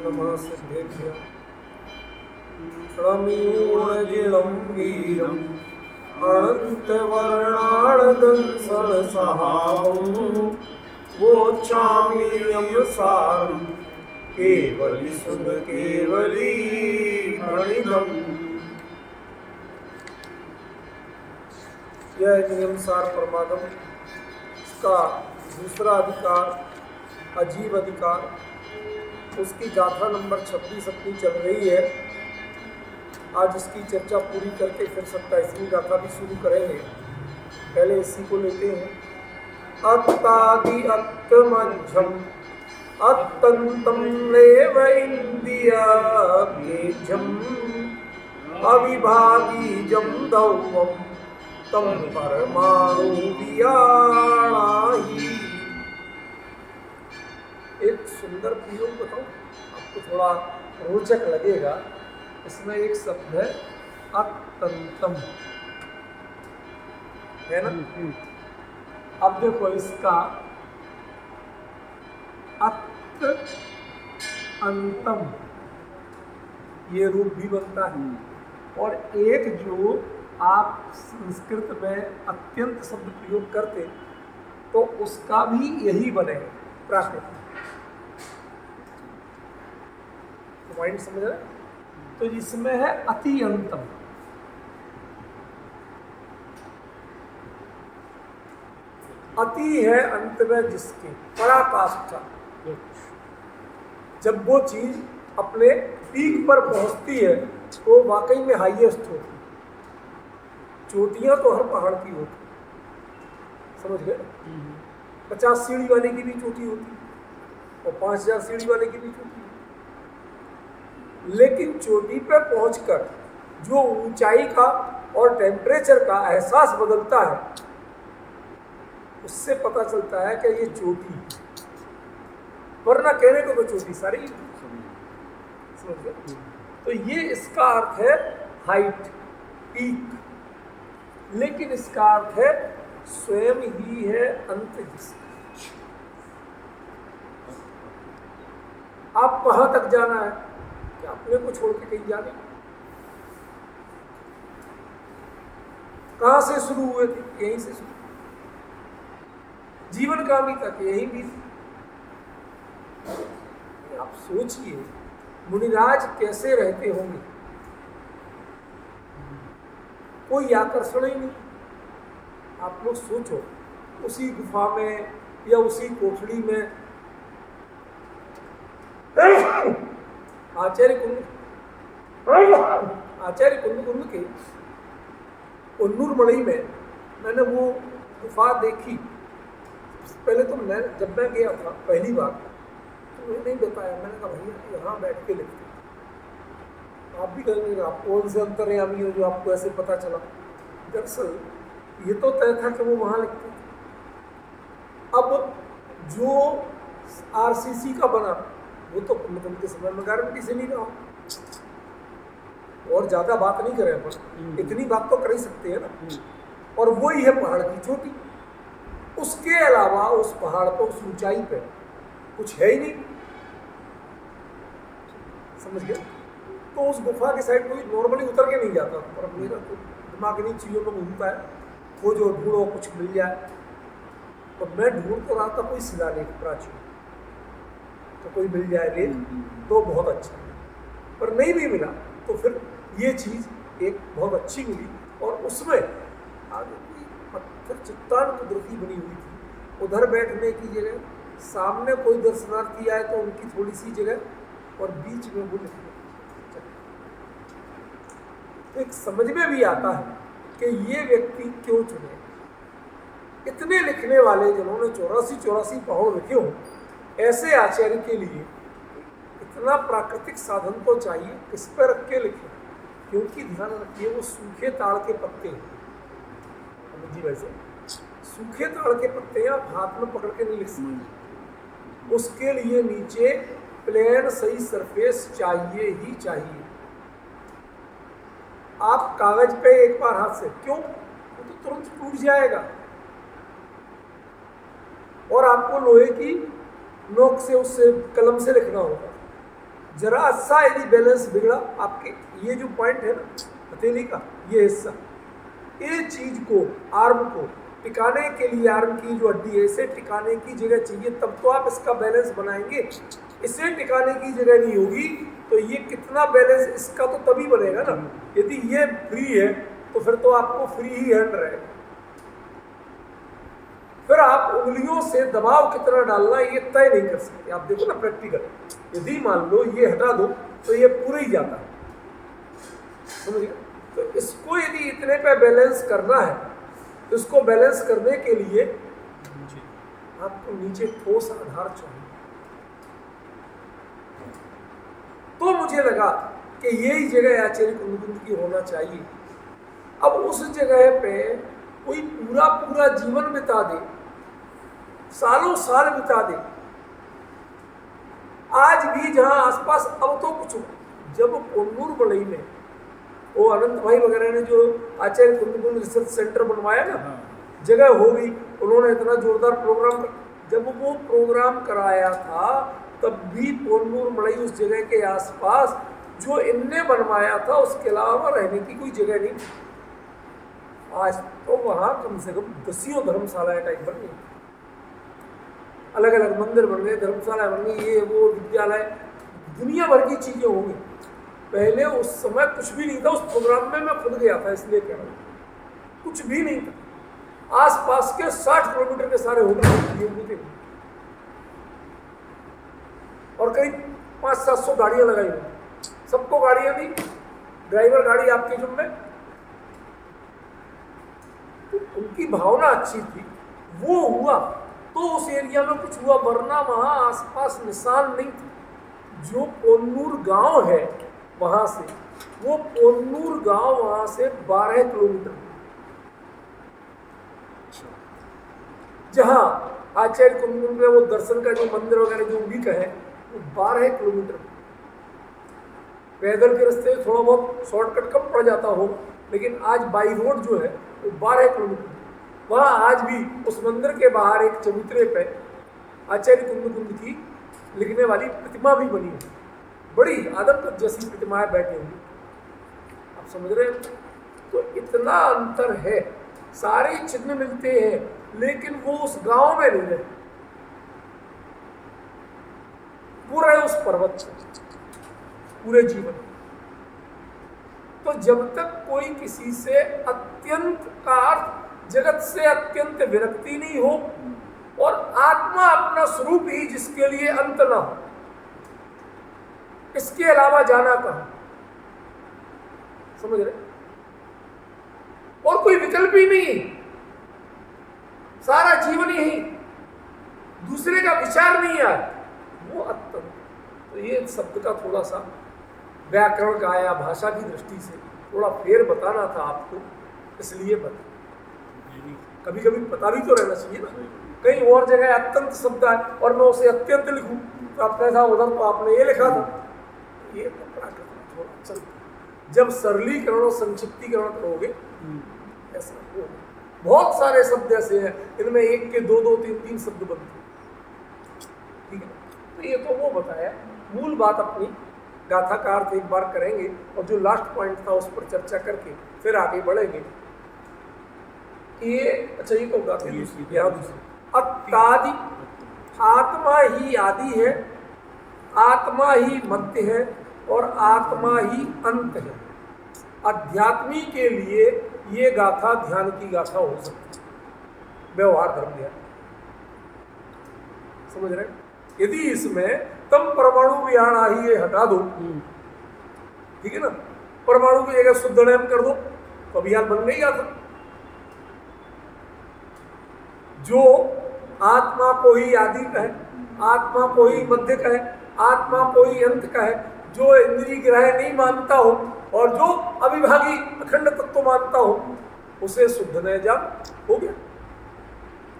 नमः सिद्धेभ्यः। रम्यूणजिलं वीरम् अनन्तवर्णार्दंसनसहावं वोचाम्यहं सारं केवली सुध केवली प्रणिधम्। यह नियम सार परमागम, इसका दूसरा अधिकार अजीब अधिकार, उसकी गाथा नंबर 26 अपनी चल रही है। आज इसकी चर्चा पूरी करके फिर 27वीं गाथा भी शुरू करेंगे। पहले इसी को लेते हैं। अत्तादि अत्तमध्यम अत्यंतम लेव इंदिया केजम अविभागीजम दौवम तम परमाणु वियाणाहि। एक सुंदर प्रयोग बताऊं, आपको थोड़ा रोचक लगेगा। इसमें एक शब्द है अत्यंतम, है ना। अब देखो इसका अत्यंतम ये रूप भी बनता है, और एक जो आप संस्कृत में अत्यंत शब्द प्रयोग करते तो उसका भी यही बने प्राकृत। पॉइंट समझ रहे? तो इसमें है अतिअंतम। अति है अंत में जिसके, पराकाष्ठा। जब वो चीज अपने पीक पर पहुंचती है तो वाकई में हाईएस्ट होती है। चोटियां तो हर पहाड़ की होती, समझ गए। 50 सीढ़ी वाले की भी चोटी होती और 5000 सीढ़ी वाले की भी चोटी होती। लेकिन चोटी पर पहुंचकर जो ऊंचाई का और टेम्परेचर का एहसास बदलता है, उससे पता चलता है कि ये चोटी, वरना कहने को तो चोटी सारी समझ गए। तो ये इसका अर्थ है हाइट, पीक। लेकिन इसका अर्थ है स्वयं ही है अंत जिसका। आप कहां तक जाना है, कि अपने को छोड़ के कहीं जाने। कहां से शुरू हुए थे, यहीं से शुरू। जीवन कामी तक यहीं भी। आप सोचिए मुनिराज कैसे रहते होंगे, कोई आकर्षण ही नहीं। आप लोग सोचो, उसी गुफा में या उसी कोठड़ी में आचार्य कुंद के उन्नूरमणि में मैंने वो गुफा देखी। पहले तो मैं जब मैं गया था पहली बार तो मैंने नहीं बताया। मैंने कहा भैया यहाँ बैठ के लिखते, आप भी कहेंगे आप कौन से अंतर्यामी हो जो आपको ऐसे पता चला। दरअसल ये तो तय था कि वो वहाँ लिखते थे। अब जो आरसीसी का बना वो तो उनके समय में गारंटी से नहीं रहा। और ज्यादा बात नहीं करें अपन, इतनी बात तो कर ही सकते हैं ना। और वही है पहाड़ की चोटी। उसके अलावा उस पहाड़ पर, उस ऊंचाई पे कुछ है ही नहीं, समझ गए। तो उस गुफा के साइड कोई नॉर्मली उतर के नहीं जाता। और मेरा तो दिमाग इन्हीं चीजों में घूमता है, खोजो ढूंढो कुछ मिल जाए। तो मैं ढूंढ तो रहा था कोई शिलालेख प्राचीन, तो कोई मिल जाए रेत तो बहुत अच्छा, पर नहीं भी मिला। तो फिर ये चीज एक बहुत अच्छी मिली, और उसमें आगे पत्थर चट्टान कुदरती बनी हुई थी। उधर बैठने की जगह, सामने कोई दर्शनार्थी आए तो उनकी थोड़ी सी जगह, और बीच में वो लिखने। तो एक समझ में भी आता है कि ये व्यक्ति क्यों चुने। इतने लिखने वाले जिन्होंने 84 पहाड़ लिखे हों, ऐसे आचार्य के लिए इतना प्राकृतिक साधन तो चाहिए, किस पर रख के लिखे। क्योंकि ध्यान रखिए वो सूखे ताड़ के पत्ते हैं जी, वैसे सूखे ताड़ के पत्ते आप हाथ में पकड़ के नहीं लिख सकते। उसके लिए नीचे प्लेन सही सरफेस चाहिए ही चाहिए। आप कागज पे एक बार हाथ से, क्यों, वो तो तुरंत टूट जाएगा। और आपको लोहे की नोक से, उससे कलम से लिखना होगा। जरा सा यदि बैलेंस बिगड़ा आपके, ये जो पॉइंट है ना हथेली का, ये हिस्सा, ये चीज को, आर्म को टिकाने के लिए, आर्म की जो हड्डी है इसे टिकाने की जगह चाहिए, तब तो आप इसका बैलेंस बनाएंगे। इसे टिकाने की जगह नहीं होगी तो ये कितना बैलेंस इसका तो तभी बनेगा ना, यदि ये फ्री है तो फिर तो आपको फ्री ही हैंड रहेगा। फिर आप उंगलियों से दबाव कितना डालना ये तय नहीं कर सकते। आप देखो ना प्रैक्टिकल, यदि मान लो ये हटा दो तो ये पूरा ही जाता है, समझिए। तो इसको यदि इतने पे बैलेंस करना है तो इसको बैलेंस करने के लिए आपको नीचे ठोस आधार चाहिए। तो मुझे लगा कि यही जगह आचार्य कुंद की होना चाहिए। अब उस जगह पे कोई पूरा पूरा जीवन बिता दे, सालों साल बिता दे, आज भी जहां आसपास, अब तो कुछ, जब पोन्नूर बड़ई में वो अनंत भाई वगैरह ने जो आचार्य कुंद रिसर्च सेंटर बनवाया ना, जगह हो गई, उन्होंने इतना जोरदार प्रोग्राम, जब वो प्रोग्राम कराया था तब भी पोन्नूर मड़ई उस जगह के आसपास जो इनने बनवाया था उसके अलावा रहने की कोई जगह नहीं। आज तो वहाँ कम से कम 10 धर्मशालाएं टाइप बन गई, अलग अलग मंदिर बन गए, धर्मशाला बन गई, ये वो विद्यालय, दुनिया भर की चीजें होंगी। पहले उस समय कुछ भी नहीं था। उस प्रोग्राम में मैं खुद गया था, इसलिए कह रहा हूँ, कुछ भी नहीं था। आसपास के 60 किलोमीटर के सारे होटल थे और करीब 500-700 गाड़ियां लगाई हुई, सबको गाड़ियां दी, ड्राइवर गाड़ी आपके जुम्मे। तो उनकी भावना अच्छी थी, वो हुआ तो उस एरिया में कुछ हुआ, वरना वहां आसपास निशान नहीं थी। जो पोन्नूर गांव है वहां से, वो पोन्नूर गांव वहां से 12 किलोमीटर, जहां आचार्य कुंद में वो दर्शन का जो मंदिर वगैरह जो भी कहे, वो 12 किलोमीटर। पैदल के रास्ते थोड़ा बहुत शॉर्टकट कम पड़ जाता होगा, लेकिन आज बाई रोड जो है वो 12 किलोमीटर। वहाँ आज भी उस मंदिर के बाहर एक चबूतरे पे आचार्य कुंद की लिखने वाली प्रतिमा भी बनी है, बड़ी आदमकद जैसी प्रतिमाएं बैठी हुई, आप समझ रहे हैं। तो इतना अंतर है, सारे चिन्ह मिलते हैं लेकिन वो उस गांव में नहीं है, पूरा उस पर्वत पूरे जीवन। तो जब तक कोई किसी से अत्यंत का अर्थ जगत से अत्यंत विरक्ति नहीं हो और आत्मा अपना स्वरूप ही जिसके लिए अंत ना हो, इसके अलावा जाना कहां, समझ रहे, और कोई विकल्प ही नहीं, सारा जीवन यही, दूसरे का विचार नहीं है, वो अत्यंत। तो ये शब्द का थोड़ा सा व्याकरण का या भाषा की दृष्टि से थोड़ा फेर बताना था आपको, इसलिए बता, कभी कभी पता भी तो रहना चाहिए ना। कहीं और जगह अत्यंत शब्द है और मैं उसे अत्यंत लिखूं तो आप कैसा, उधर तो आपने ये लिखा था, ये कपड़ा थोड़ा चलता। जब सरलीकरण और संक्षिप्तीकरण करोगे ऐसा हो, बहुत सारे शब्द ऐसे हैं, इनमें एक के 2-2, 3-3 शब्द बनते हैं, ठीक है। तो ये तो वो बताया, मूल बात अपनी गाथा का अर्थ एक बार करेंगे और जो लास्ट पॉइंट था उस पर चर्चा करके फिर आगे बढ़ेंगे। ये अच्छा, ये तो गाथा अत्तादि, आत्मा ही आदि है, आत्मा ही मध्य है और आत्मा ही अंत है। अध्यात्मी के लिए ये गाथा ध्यान की गाथा हो सकती है, व्यवहार धर्म ध्यान, समझ रहे। यदि इसमें तम परमाणु विहार ही ये हटा दो, ठीक है ना, परमाणु की जगह शुद्ध नियम कर दो तो अभियान बन नहीं आता। जो आत्मा को ही आदि कहे, आत्मा को ही मध्य कहे, आत्मा को ही अंत कहे, जो इंद्रिय ग्रह नहीं मानता हो और जो अविभागी अखंड तत्व मानता हो, उसे शुद्ध नय जान हो गया।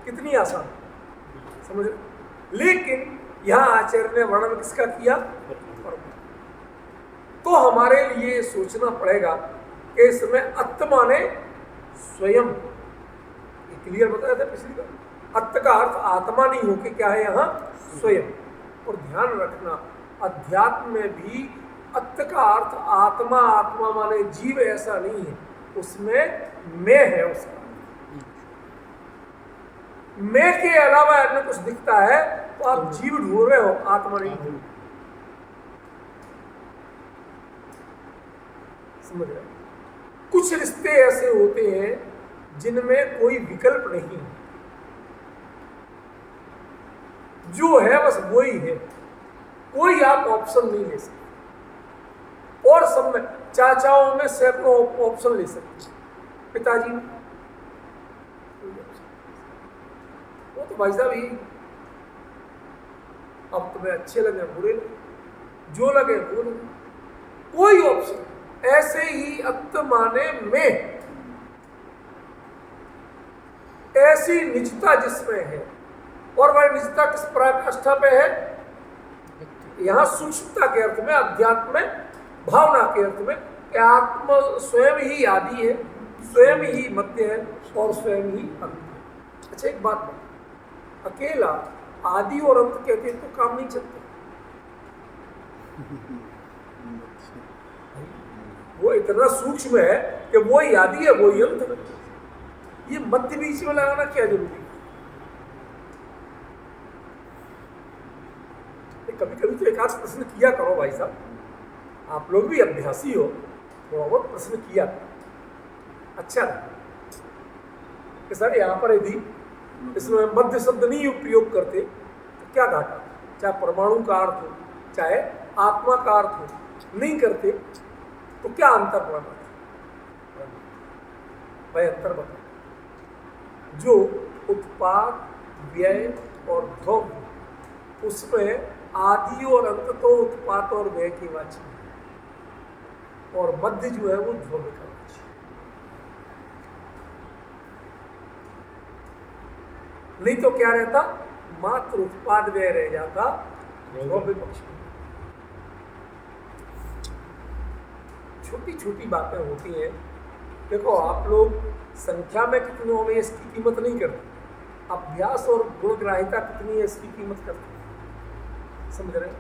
कितनी आसान, समझ। लेकिन यहां आचार्य ने वर्णन किसका किया, तो हमारे लिए सोचना पड़ेगा कि इसमें आत्मा ने स्वयं, क्लियर बताया था पिछली बार, अत्त का अर्थ आत्मा नहीं हो कि क्या है यहाँ स्वयं। और ध्यान रखना, अध्यात्म में भी अत्त का अर्थ आत्मा, आत्मा माने जीव ऐसा नहीं है, उसमें मैं है। उसका मैं के अलावा अन्य कुछ दिखता है तो आप जीव ढूंढ रहे हो, आत्मा नहीं ढूंढ। समझ रहे हो? कुछ रिश्ते ऐसे होते हैं जिनमें कोई विकल्प नहीं है, जो है बस वही है, कोई आप ऑप्शन नहीं ले सकते। और सब में चाचाओं में सैकड़ों ऑप्शन ले सकते, पिताजी में वो तो भाई साहब ही, अब तुम्हें अच्छे लगे बुरे लगे, जो लगे वो लगे, कोई ऑप्शन। ऐसे ही अत्त माने में, ऐसी निजता जिसमें है, और वह निजता किस पराकाष्ठा पे है? यहां सूक्ष्मता के अर्थ में, अध्यात्म में, भावना के अर्थ में, कि आत्मा स्वयं ही आदि है, स्वयं ही मध्य है और स्वयं ही अंत है। अच्छा एक बात बता, अकेला आदि और अंत कहते हैं तो काम नहीं चलता। वो इतना सूक्ष्म है कि वो ही आदि है वो ही अंत है, ये मध्य बीच में लगाना क्या जरूरी है? कभी कभी तो एक आध प्रश्न किया करो भाई साहब, आप लोग भी अभ्यासी हो, थोड़ा बहुत प्रश्न किया अच्छा कि सर यहाँ पर यदि इसमें मध्य शब्द नहीं उपयोग करते तो क्या घाटा, चाहे परमाणु का अर्थ हो चाहे आत्मा का अर्थ हो, नहीं करते तो क्या अंतर पड़ा? भाई अंतर बता, जो उत्पाद, व्यय और भोग, उसमें आदि और अंत तो उत्पाद और व्यय की वाची है, और मध्य जो है वो ध्रुव का वाची है। नहीं तो क्या रहता? मात्र उत्पाद व्यय रह जाता ध्रुव पक्ष में। छोटी छोटी बातें होती हैं। देखो आप लोग संख्या में कितनों में इसकी कीमत नहीं करते, अभ्यास और गुणग्राहिता कितनी है इसकी कीमत करते, समझ रहे?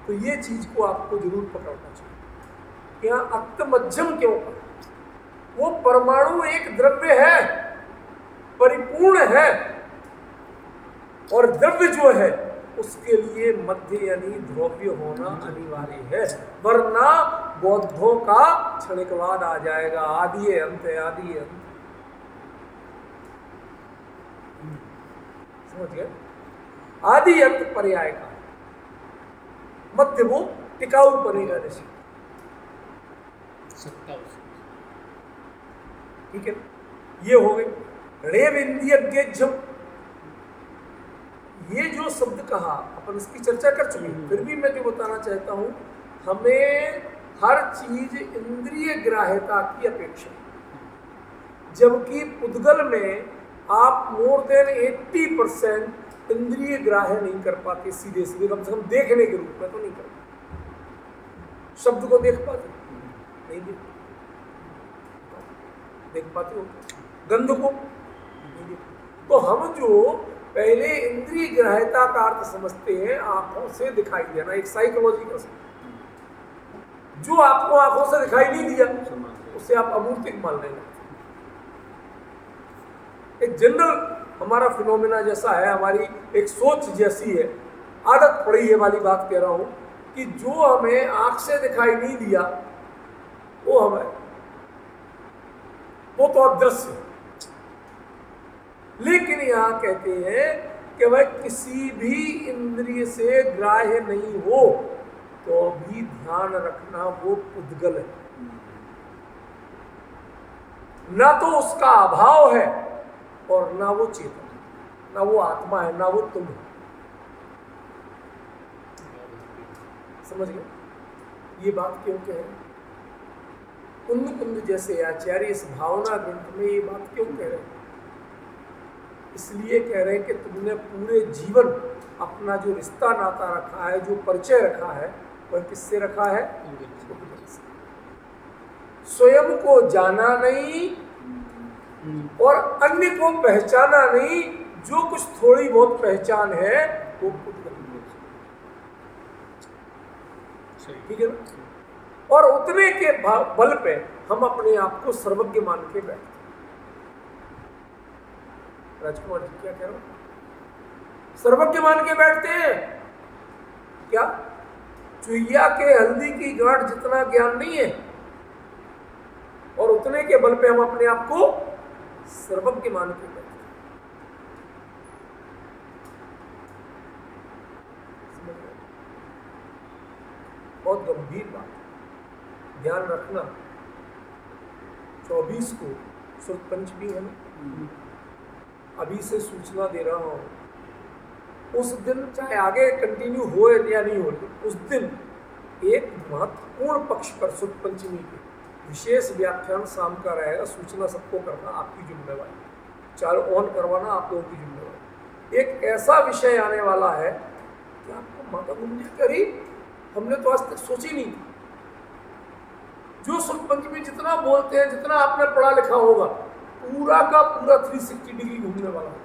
तो ये चीज को आपको जरूर पकड़ना चाहिए। यहाँ अत्त मध्यम क्यों का? वो परमाणु एक द्रव्य है, परिपूर्ण है, और द्रव्य जो है उसके लिए मध्य यानी द्रव्य होना अनिवार्य है, वरना बौद्धों का क्षणिकवाद आ जाएगा, आदि है अंत है, आदि है अंत। समझ गए? आदि अंत पर्याय का, मध्य वो टिकाऊ बनेगा ऋषि। ठीक है, ये हो गए रेव इंद्रिय। ये जो शब्द कहा अपन इसकी चर्चा कर चुके हैं, फिर भी मैं जो बताना चाहता हूं, हमें हर चीज इंद्रिय ग्राह्यता की अपेक्षा, जबकि पुद्गल में आप मोर देन 80% इंद्रिय ग्राह्य नहीं कर पाते, सीधे सीधे कम से कम देखने के रूप में तो नहीं कर पाते। शब्द को देख पाते नहीं, देख पाते हो, गंध को नहीं देख। तो हम जो पहले इंद्रिय ग्राह्यता का अर्थ समझते हैं आंखों से दिखाई देना, एक साइकोलॉजिकल, जो आपको आंखों से दिखाई नहीं दिया उसे आप अमूर्तिक मान लेंगे। एक जनरल हमारा फिनोमेना जैसा है, हमारी एक सोच जैसी है, आदत पड़ी है वाली बात कह रहा हूं, कि जो हमें आंख से दिखाई नहीं दिया वो हमें, वो तो अदृश्य। लेकिन यहां कहते हैं कि वह किसी भी इंद्रिय से ग्राह्य नहीं हो तो भी ध्यान रखना वो पुद्गल है, ना तो उसका अभाव है और ना वो चेतन है, ना वो आत्मा है, ना वो तुम है। समझ गए? ये बात क्यों कह रहे? कुंद कुंद जैसे आचार्य इस भावना ग्रंथ में ये बात क्यों कह रहे हैं? इसलिए कह रहे हैं कि तुमने पूरे जीवन अपना जो रिश्ता नाता रखा है, जो परिचय रखा है, वह किससे रखा है? स्वयं को जाना नहीं और अन्य को पहचाना नहीं, जो कुछ थोड़ी बहुत पहचान है वो ठीक है ना। और उतने के बल पे हम अपने आप को सर्वज्ञ मान के बैठते। राजकुमार जी क्या कह रहे हो? सर्वज्ञ मान के बैठते हैं क्या? चुहिया के हल्दी की गांठ जितना ज्ञान नहीं है, और उतने के बल पे हम अपने आप को सर्वज्ञ मान के बैठते। बहुत गंभीर बात, ध्यान रखना। 24 को सुर्ख पंचमी है ना, अभी से सूचना दे रहा हूं। उस दिन चाहे आगे कंटिन्यू हो या नहीं हो, उस दिन एक महत्वपूर्ण पक्ष पर सुर्ख पंचमी के विशेष व्याख्यान शाम का रहेगा। सूचना सबको करना आपकी जिम्मेवारी, चाहे ऑन करवाना आप लोगों की जिम्मेवारी। एक ऐसा विषय आने वाला है कि आपको माता घूमने करी, हमने तो आज तक सोची नहीं। जो सुर्ख पंचमी जितना बोलते हैं, जितना आपने पढ़ा लिखा होगा, पूरा का पूरा 360 डिग्री घूमने वाला है।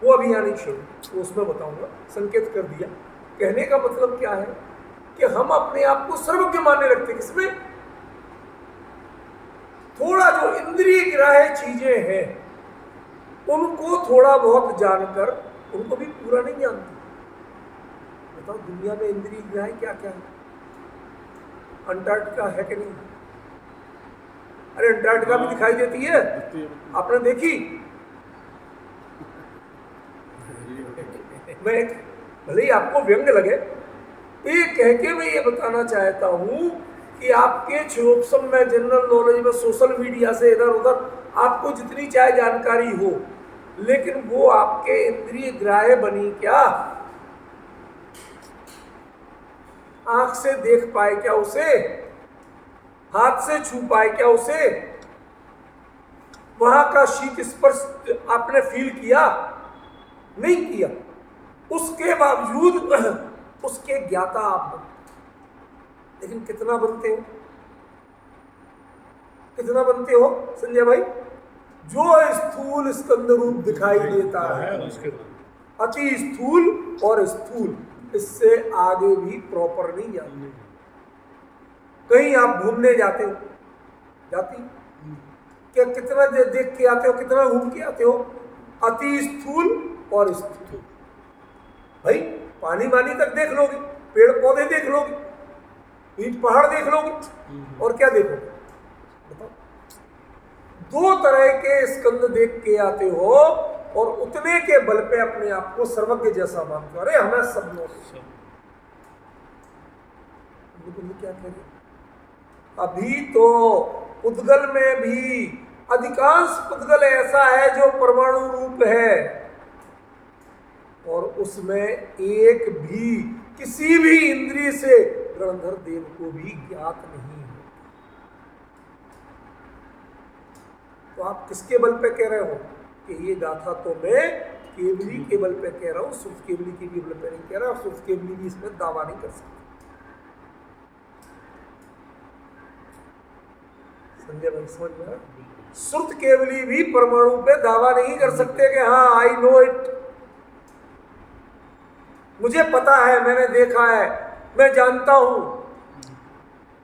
वो अभी आने शुरू, वो उसमें बताऊंगा। संकेत कर दिया। कहने का मतलब क्या है कि हम अपने आप को सर्वज्ञ मानने लगते। किसमें? थोड़ा जो इंद्रिय ग्राह्य चीजें हैं उनको थोड़ा बहुत जानकर उनको भी पूरा नहीं जानते। बताओ दुनिया में इंद्रिय ग्राह्य क्या क्या है? अंटार्कटिका है कि नहीं? अरे अंटार्कटिका भी दिखाई देती है, आपने देखी? मैं भले ही आपको व्यंग लगे, ये कह के मैं ये बताना चाहता हूं कि आपके क्षोभसम में, जनरल नॉलेज में, सोशल मीडिया से इधर उधर आपको जितनी चाहे जानकारी हो, लेकिन वो आपके इंद्रिय ग्राह्य बनी क्या? आंख से देख पाए क्या उसे? हाथ से छू पाए क्या उसे? वहां का शीत स्पर्श आपने फील किया? नहीं किया। उसके बावजूद उसके ज्ञाता आप बनते। लेकिन कितना बनते हो? कितना बनते हो संजय भाई? जो स्थूल स्कंद रूप दिखाई देता है, अति स्थूल और स्थूल, इससे आगे भी प्रॉपर नहीं जाते। कहीं आप घूमने जाते हो, जाती क्या? कितना देख के आते हो, कितना घूम के आते हो? अति स्थूल और स्थूल। भाई पानी वानी तक देख लोगे, पेड़ पौधे देख लोगे, ईंट पहाड़ देख लोगे, और क्या देखोगे? बताओ। दो तरह के स्कंद देख के आते हो और उतने के बल पे अपने आप को सर्वज्ञ जैसा मानते हो। अरे हमें सब लोग क्या कहें? अभी तो उद्गल में भी अधिकांश उद्गल ऐसा है जो परमाणु रूप है, और उसमें एक भी किसी भी इंद्रिय से गणधर देव को भी ज्ञात नहीं है। तो आप किसके बल पे कह रहे हो कि ये गाथा तो मैं केवली के बल पे कह रहा हूं, सुर्ख केवली के भी बल पे नहीं कह रहा। सुर्ख केवली भी इसमें दावा नहीं कर सकते। संजय भाई समझ में? सुर्ख केवली भी परमाणु पे दावा नहीं कर सकते कि हाँ आई नो इट, मुझे पता है, मैंने देखा है, मैं जानता हूं।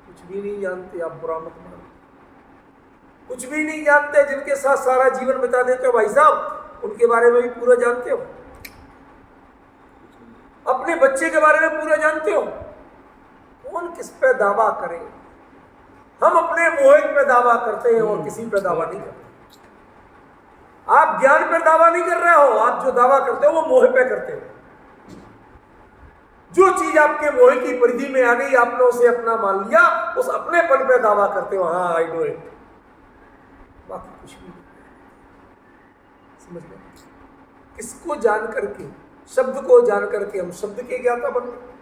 कुछ भी नहीं जानते आप, बुरा मत मानो। कुछ भी नहीं जानते। जिनके साथ सारा जीवन बिता देते हो भाई साहब, उनके बारे में भी पूरा जानते हो? अपने बच्चे के बारे में पूरा जानते हो? कौन किस पे दावा करे? हम अपने मोहित पे दावा करते हैं और किसी पे दावा नहीं करते। आप ज्ञान पे दावा नहीं कर रहे हो, आप जो दावा करते हो वो मोह पे करते हो। जो चीज आपके मोह की परिधि में आ गई, आपने उसे अपना मान लिया, उस अपनेपन पे दावा करते हो, हाँ आई नो इट। बाकी कुछ नहीं। समझ गए? किसको जान करके, शब्द को जान करके हम शब्द के ज्ञाता बन गए।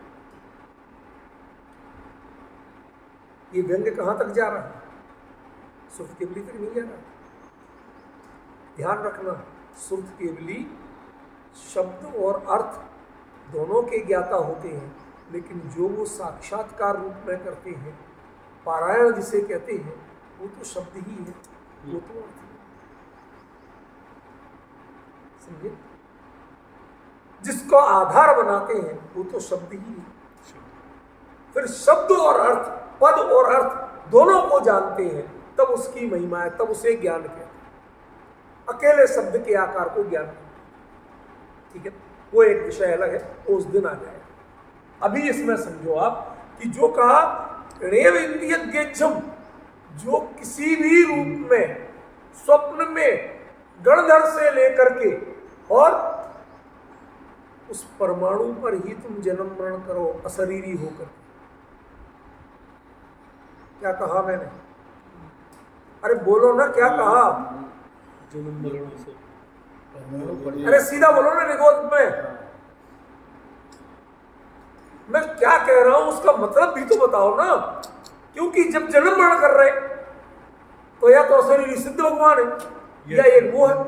ये व्यंग्य कहां तक जा रहा है? सुर्ख केवली तक नहीं जा रहा। ध्यान रखना, सुर्ख केवली शब्द और अर्थ दोनों के ज्ञाता होते हैं, लेकिन जो वो साक्षात्कार रूप में करते हैं, पारायण जिसे कहते हैं, वो तो शब्द ही है, वो तो अर्थ है। समझे? जिसको आधार बनाते हैं वो तो शब्द ही है। फिर शब्द और अर्थ, पद और अर्थ दोनों को जानते हैं, तब उसकी महिमा है, तब उसे ज्ञान कहते हैं। अकेले शब्द के आकार को ज्ञान, ठीक है, वो एक विषय अलग है, वो उस दिन आ जाएगा। अभी इसमें समझो आप कि जो कहा रेव इंद्रियज्ञम, जो किसी भी रूप में स्वप्न में गणधर से लेकर के और उस परमाणु पर ही तुम जन्म मरण करो अशरीरी होकर। क्या कहा मैंने? अरे बोलो ना, क्या कहा? जन्म मरण से अरे सीधा बोलो ना निगोद में। मैं क्या कह रहा हूं उसका मतलब भी तो बताओ ना, क्योंकि जब जन्म मरण कर रहे तो या तो अशरीरी सिद्ध भगवान है या एक वो है,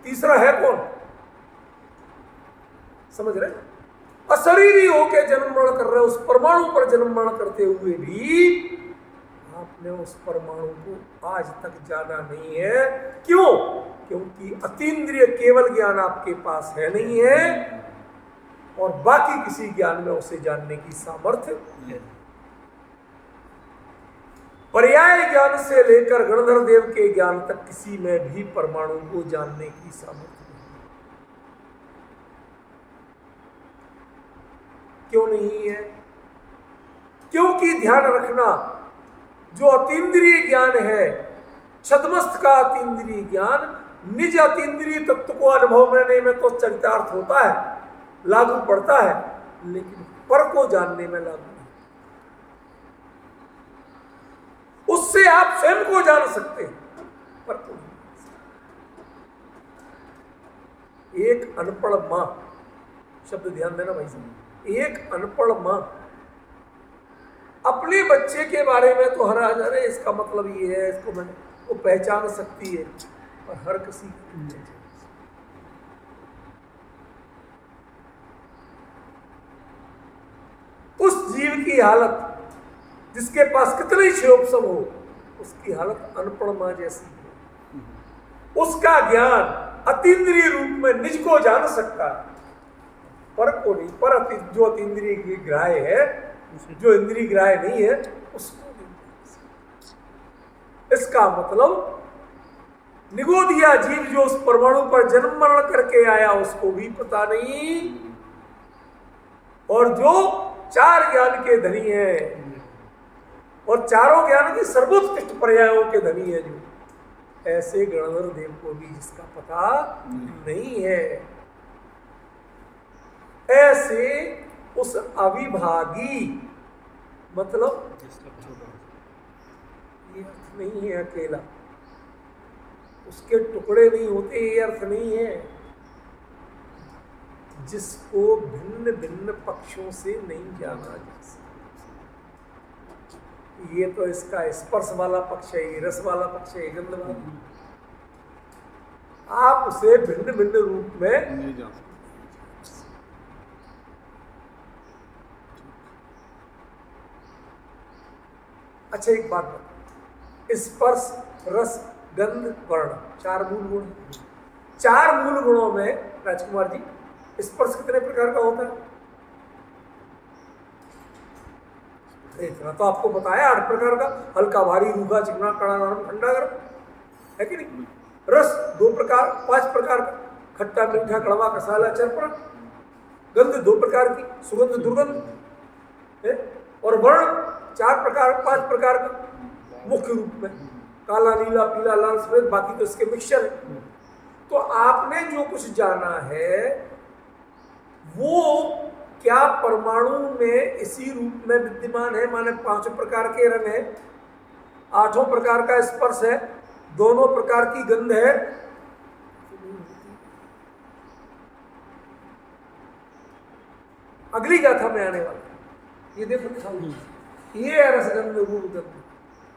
तीसरा है कौन? समझ रहे? अशरीरी होके जन्म मरण कर रहे, उस परमाणु पर जन्म मरण करते हुए भी आपने उस परमाणु को आज तक जाना नहीं है। क्यों? क्योंकि अतीन्द्रिय केवल ज्ञान आपके पास है नहीं है, और बाकी किसी ज्ञान में उसे जानने की सामर्थ्य है। पर्याय ज्ञान से लेकर गणधर देव के ज्ञान तक किसी में भी परमाणु को जानने की सामर्थ्य नहीं। क्यों नहीं है? क्योंकि ध्यान रखना, जो अतीन्द्रिय ज्ञान है, छद्मस्त का अतीन्द्रिय ज्ञान, निज अतीन्द्रिय तत्व को अनुभव में तो चरितार्थ होता है, लागू पड़ता है, लेकिन पर को जानने में लागू नहीं। उससे आप स्वयं को जान सकते हैं, पर को नहीं। एक अनपढ़ मां, शब्द ध्यान देना भाई साहब, एक अनपढ़ मां अपने बच्चे के बारे में तो हर हजार है, इसका मतलब ये है, इसको मैंने वो पहचान सकती है, और हर किसी की उस जीव की हालत, जिसके पास कितने ही क्षयोपशम हो, उसकी हालत अनपढ़ मां जैसी है। उसका ज्ञान अतीन्द्रिय रूप में निज को जान सकता है, पर को नहीं। पर जो अतीन्द्रिय ग्राह्य है, जो इंद्रिय ग्राह्य नहीं है, उसको नहीं। इसका मतलब निगोदिया जीव जो उस परमाणु पर जन्म मरण करके आया, उसको भी पता नहीं, और जो चार ज्ञान के धनी है और चारों ज्ञान की सर्वोत्कृष्ट पर्यायों के धनी है, जो ऐसे गणधर देव को भी जिसका पता नहीं है, ऐसे उस अविभागी, मतलब ये अर्थ नहीं है अकेला, उसके टुकड़े नहीं होते, ये अर्थ नहीं है, जिसको भिन्न भिन्न पक्षों से नहीं जाना जा सकता। ये तो इसका स्पर्श वाला पक्ष है, ये रस वाला पक्ष है, गंध वाला, आप उसे भिन्न भिन्न रूप में नहीं जा सकते। अच्छा एक बात बता, स्पर्श, रस, गंध, वर्ण, चार मूल गुण। चार मूल गुणों में राजकुमार जी स्पर्श कितने प्रकार का होता है? इतना तो आपको बताया, 8 प्रकार का, हल्का भारी, रूखा, चिकना, कड़ा, नरम, ठंडा, गर्म, है कि नहीं? रस 2 प्रकार, 5 प्रकार का, खट्टा, मीठा, कड़वा, कसाला, चरपड़ा। गंध 2 प्रकार की, सुगंध, दुर्गंध है। और वर्ण 4 प्रकार, 5 प्रकार का मुख्य रूप में, काला, नीला, पीला, लाल, सफेद, बाकी तो इसके मिक्सचर है। तो आपने जो कुछ जाना है वो क्या परमाणु में इसी रूप में विद्यमान है? माने 5 प्रकार के रंग है, 8 प्रकार का स्पर्श है, 2 प्रकार की गंध है, अगली गाथा में आने वाला ये देखो, ये रसगंध, रूप गंध,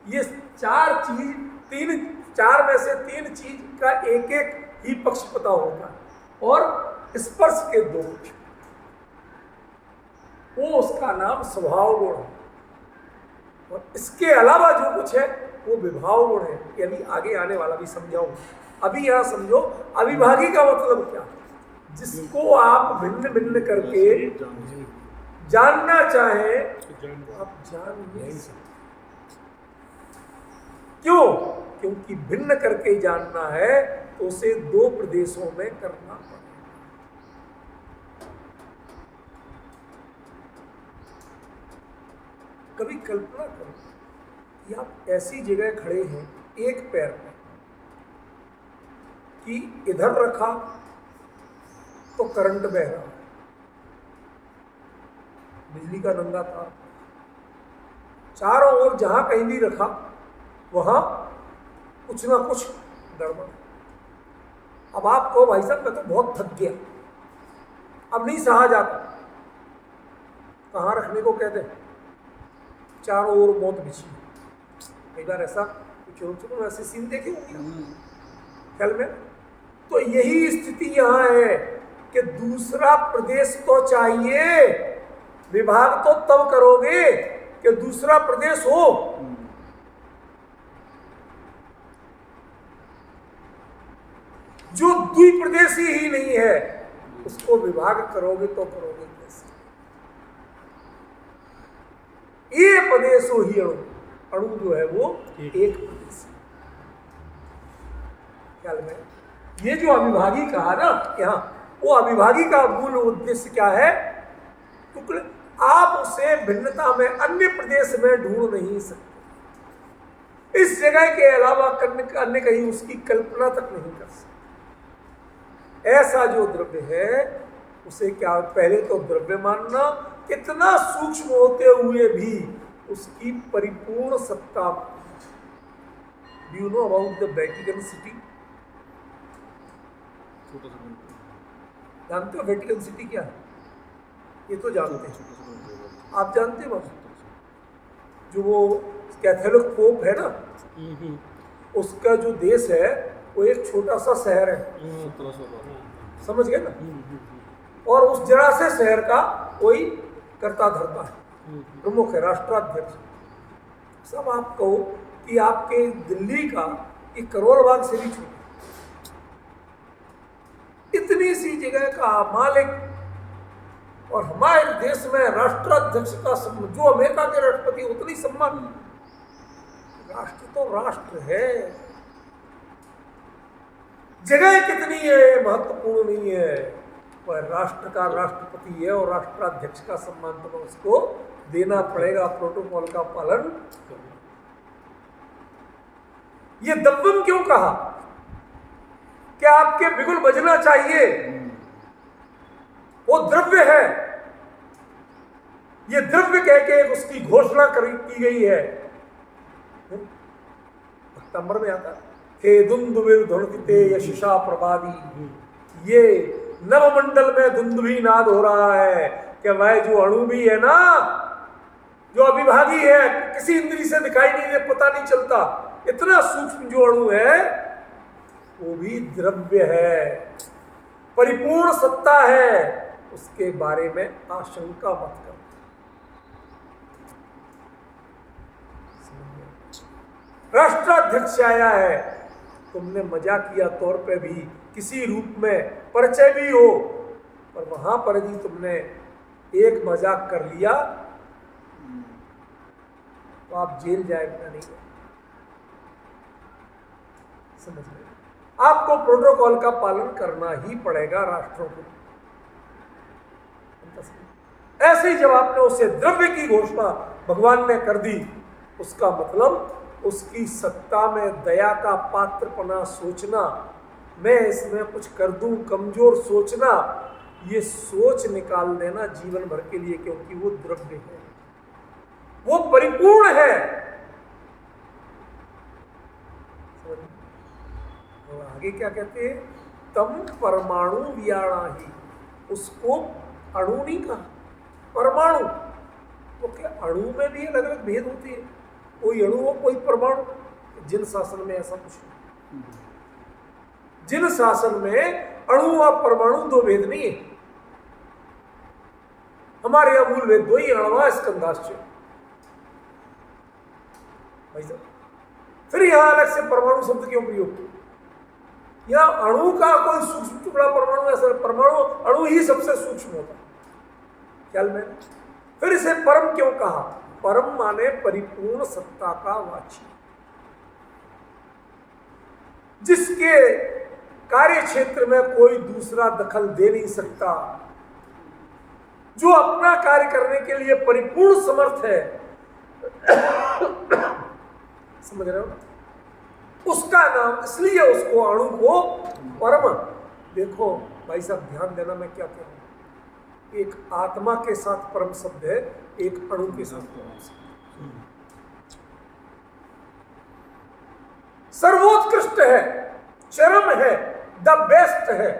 ये 4 चीज, 4 में से 3 चीज का एक एक ही पक्ष पता होता है, और स्पर्श के 2, वो उसका नाम स्वभाव गुण है, और इसके अलावा जो कुछ है वो विभाव गुण है। ये अभी आगे आने वाला भी समझाऊंगा। अभी यहां समझो अविभागी का मतलब क्या, जिसको आप भिन्न भिन्न करके जानना चाहें जान तो आप जान नहीं नहीं सकते। क्यों? क्योंकि भिन्न करके जानना है तो उसे दो प्रदेशों में करना पड़ेगा। कभी कल्पना करो कि आप ऐसी जगह खड़े हैं एक पैर पे कि इधर रखा तो करंट बह रहा है, बिजली का नंगा तार, चारों ओर जहां कहीं भी रखा वहां कुछ ना कुछ गड़बड़। अब आप कहो भाई साहब मैं तो बहुत थक गया, अब नहीं सहा जाता, कहाँ रखने को कहते हैं? चारों ओर मौत बिछी। कई बार ऐसा कुछ ऐसे सीन देखे होंगे ख्याल में। तो यही स्थिति यहाँ है कि दूसरा प्रदेश तो चाहिए, विभाग तो तब करोगे कि दूसरा प्रदेश हो। जो द्विप्रदेशी ही नहीं है उसको विभाग करोगे तो करोगे कैसे? ये प्रदेशो ही अणु, अणु जो है वो एक प्रदेश। ख्याल में ये जो अविभागी कहा ना यहाँ, वो अविभागी का मूल उद्देश्य क्या है? टुकड़े आप उसे भिन्नता में अन्य प्रदेश में ढूंढ नहीं सकते। इस जगह के अलावा अन्य कहीं उसकी कल्पना तक नहीं कर सकते। ऐसा जो द्रव्य है उसे क्या, पहले तो द्रव्य मानना, इतना सूक्ष्म होते हुए भी उसकी परिपूर्ण सत्ता। Do you know about the Vatican city? जानते हो वेटिकन सिटी क्या है? ये तो जानते हैं, आप जानते हो? जो वो कैथोलिक पोप है ना, उसका जो देश है वो एक छोटा सा शहर है, समझ गए ना? और उस जरा से शहर का कोई करता धरता है, प्रमुख है, राष्ट्राध्यक्ष। सब आप कहो कि आपके दिल्ली का एक करोड़ बाग से भी छोटा, इतनी सी जगह का मालिक, और हमारे देश में राष्ट्राध्यक्ष का सम्मान, जो अमेरिका के राष्ट्रपति उतनी सम्मान। राष्ट्र तो राष्ट्र है, जगह कितनी है महत्वपूर्ण नहीं है, वह राष्ट्र का राष्ट्रपति है और राष्ट्राध्यक्ष का सम्मान तो उसको देना पड़ेगा, प्रोटोकॉल का पालन। ये दब्बम क्यों कहा? क्या आपके बिगुल बजना चाहिए? वो द्रव्य है, ये द्रव्य कह के उसकी घोषणा की गई है। नंबर में आता हे दुंदुभिर ध्वनिते यशिषा प्रभादी, ये नवमंडल में दुंदुभी नाद हो रहा है कि वह जो अणु भी है ना, जो अविभागी है, किसी इंद्री से दिखाई नहीं दे, पता नहीं चलता, इतना सूक्ष्म जो अणु है वो भी द्रव्य है, परिपूर्ण सत्ता है, उसके बारे में आशंका मत करो। राष्ट्राध्यक्ष आया है, तुमने मजाकिया तौर पे भी किसी रूप में परिचय भी हो, पर वहां पर भी तुमने एक मजाक कर लिया तो आप जेल जाए बिना नहीं गए। समझ गए? आपको प्रोटोकॉल का पालन करना ही पड़ेगा राष्ट्रों को। ऐसे ही जब आपने उसे द्रव्य की घोषणा भगवान ने कर दी, उसका मतलब उसकी सत्ता में दया का पात्रपना सोचना, मैं इसमें कुछ कर दूं, कमजोर सोचना, ये सोच निकाल देना जीवन भर के लिए, क्योंकि वो द्रव्य है, वो परिपूर्ण है। और आगे क्या कहते हैं? तम परमाणु वियाणा ही, उसको अणु नहीं कहा, परमाणु। तो क्या अणु में भी अलग अलग भेद होते हैं? कोई अणु हो कोई परमाणु? जिन शासन में ऐसा कुछ नहीं, जिन शासन में अणु और परमाणु दो भेद नहीं है। हमारे यहां मूल भेद दो ही, अणवा स्कंधाश्च। फिर यहां अलग से परमाणु शब्द क्यों प्रयोग किया? या अणु का कोई सूक्ष्म टुकड़ा परमाणु, ऐसा परमाणु, अणु ही सबसे सूक्ष्म होता है ख्याल में। फिर इसे परम क्यों कहा? परम माने परिपूर्ण सत्ता का वाची, जिसके कार्य क्षेत्र में कोई दूसरा दखल दे नहीं सकता, जो अपना कार्य करने के लिए परिपूर्ण समर्थ है। समझ रहे हो? उसका नाम, इसलिए उसको अणु को परम। देखो भाई साहब, ध्यान देना मैं क्या कह रहा हूं। एक आत्मा के साथ परम शब्द है, एक अणु के साथ परम शब्द है। सर्वोत्कृष्ट है, चरम है, द बेस्ट है,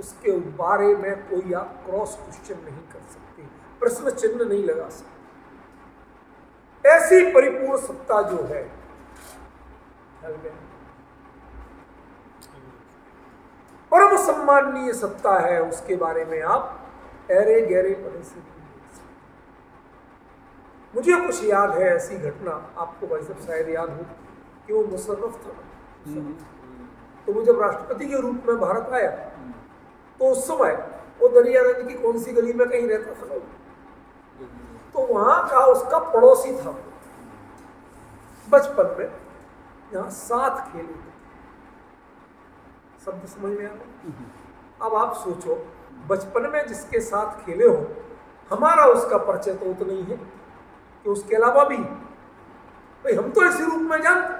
उसके बारे में कोई आप क्रॉस क्वेश्चन नहीं कर सकते, प्रश्न चिन्ह नहीं लगा सकते। ऐसी परिपूर्ण सत्ता जो है, परम सम्माननीय सत्ता है, उसके बारे में आप ऐरे गहरे पढ़े से नहीं बोल सकते। मुझे कुछ याद है ऐसी घटना, आपको भाई साहब शायद याद हो कि वो मुशर्रफ था, तो वो जब राष्ट्रपति के रूप में भारत आया, तो उस समय वो दरियागंज की कौन सी गली में कहीं रहता था, तो वहां का उसका पड़ोसी था बचपन में, यहाँ साथ खेले थे। शब्द समझ में आ रहा? अब आप सोचो, बचपन में जिसके साथ खेले हो, हमारा उसका परिचय तो उतना ही है कि उसके अलावा भी भाई हम तो इसी रूप में जानते,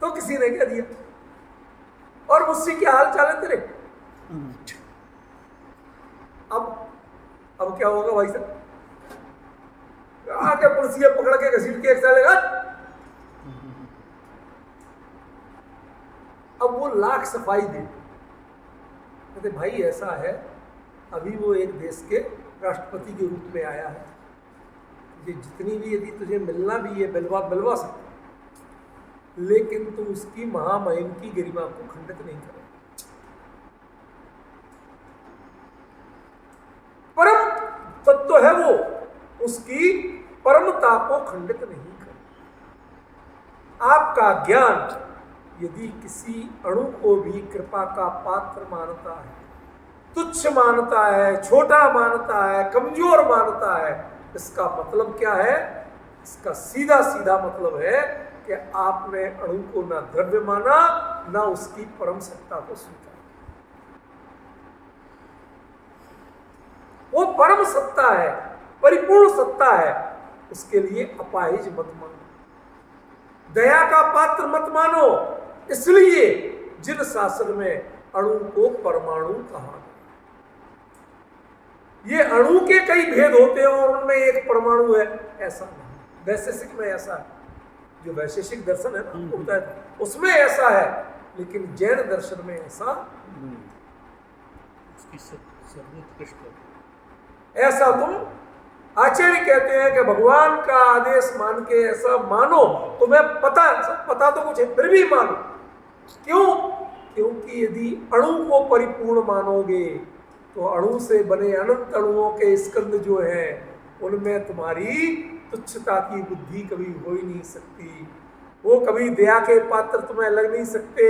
तो किसी ने कह दिया और मुझसे क्या हाल चाल है तेरे। अब क्या होगा भाई साहब? आके पुलिसिया पकड़ के घसीट के एक सालेगा। अब वो लाख सफाई दे, कहते भाई ऐसा है, अभी वो एक देश के राष्ट्रपति के रूप में आया है, ये जितनी भी यदि तुझे मिलना भी है मिलवा सकता, लेकिन तू उसकी महामहिम की गरिमा को खंडित नहीं करे। परम तत्व है वो, उसकी परमता को खंडित नहीं करे। आपका ज्ञान यदि किसी अणु को भी कृपा का पात्र मानता है, तुच्छ मानता है, छोटा मानता है, कमजोर मानता है, इसका मतलब क्या है? इसका सीधा सीधा मतलब है कि आपने अणु को ना द्रव्य माना, ना उसकी परम सत्ता को स्वीकार। वो परम सत्ता है, परिपूर्ण सत्ता है, उसके लिए अपाहिज मत मानो, दया का पात्र मत मानो। इसलिए जिन शास्त्र में अणु को परमाणु कहा, ये अणु के कई भेद होते हैं और उनमें एक परमाणु है, ऐसा नहीं। वैशेषिक में ऐसा है, जो वैशेषिक दर्शन है ना होता है, उसमें ऐसा है, लेकिन जैन दर्शन में ऐसा ऐसा तुम आचार्य कहते हैं कि भगवान का आदेश मान के ऐसा मानो, तुम्हें पता तो कुछ है फिर भी मानो। क्यों? क्योंकि यदि अणु को परिपूर्ण मानोगे तो अणु से बने अनंत अणुओं के स्कंद जो हैं उनमें तुम्हारी तुच्छता की बुद्धि कभी हो ही नहीं सकती, वो कभी दया के पात्र तुम्हें लग नहीं सकते,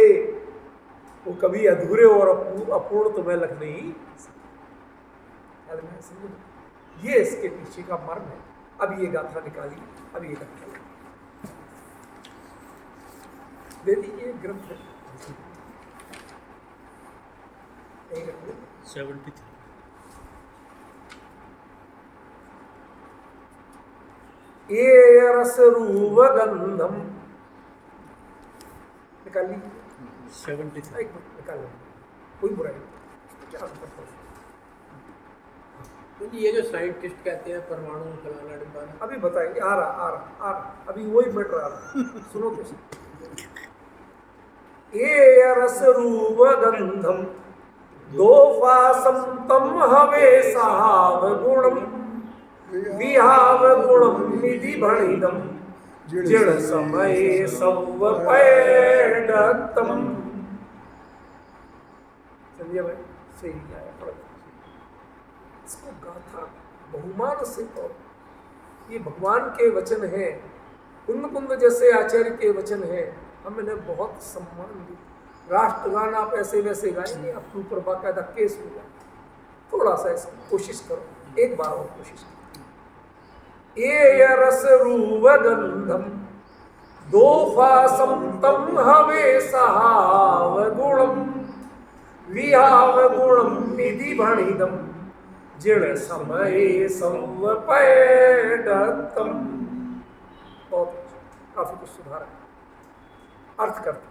वो कभी अधूरे और अपूर्ण तुम्हें लग नहीं सकते। ये इसके पीछे का मर्म है। अब ये गाथा निकालिए, अब ये गाथा दे दीजिए ग्रंथ है 73। ये रस रूप गंधम निकाल लीजिए 73। एक मिनट निकाल लीजिए, कोई बुराई नहीं, क्या करता है? ये जो साइंटिस्ट कहते हैं परमाणु फलाना डिब्बाना, अभी बताएंगे, आ रहा अभी वही मैटर आ रहा। सुनो तो सही। ये रस रूप गंधम दोफासम तम हवे सहाव गुणम विहाव गुणम निधि भणिदम जड़ समय सव पैडतम। चलिए भाई, सही आया, पढ़ इसको गाथा बहुमान से पढ़ो। ये भगवान के वचन हैं, कुंद कुंद जैसे आचार्य के वचन हैं, हम इन्हें बहुत सम्मान दिए। राष्ट्रगान आप ऐसे वैसे गाएंगे, आपके ऊपर बाकायदा केस होगा। थोड़ा सा इसकी कोशिश करो। एक बार और कोशिश करें। ये रस रूप गंधम दोफासम तम हवे सहाव गुणम विहाव गुणम निधि भणिदम जिण समय संवपैडतम। बहुत काफी कुछ सुधार है। अर्थ करते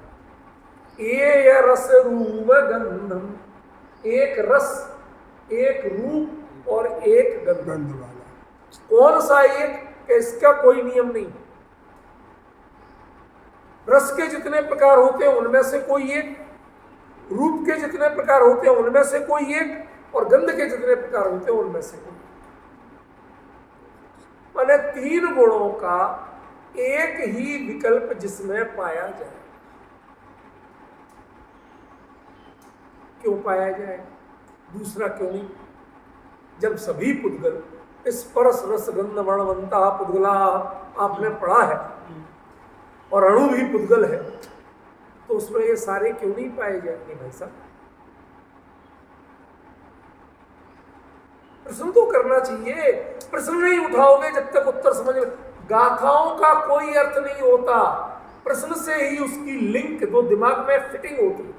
ये रस रूप गंधम, एक रस, एक रूप और एक गंध वाला। कौन सा एक? कि इसका कोई नियम नहीं। रस के जितने प्रकार होते हैं उनमें से कोई एक, रूप के जितने प्रकार होते हैं उनमें से कोई एक, और गंध के जितने प्रकार होते हैं उनमें से कोई। माने तीन गुणों का एक ही विकल्प जिसमें पाया जाए। क्यों पाया जाए? दूसरा क्यों नहीं? जब सभी पुद्गल स्पर्श रस गंध वर्णवंता पुद्गला आपने पढ़ा है और अणु भी पुद्गल है, तो उसमें ये सारे क्यों नहीं पाए जाएंगे भाई साहब? प्रश्न तो करना चाहिए। प्रश्न नहीं उठाओगे जब तक उत्तर समझ में। गाथाओं का कोई अर्थ नहीं होता, प्रश्न से ही उसकी लिंक दो दिमाग में फिटिंग होती है।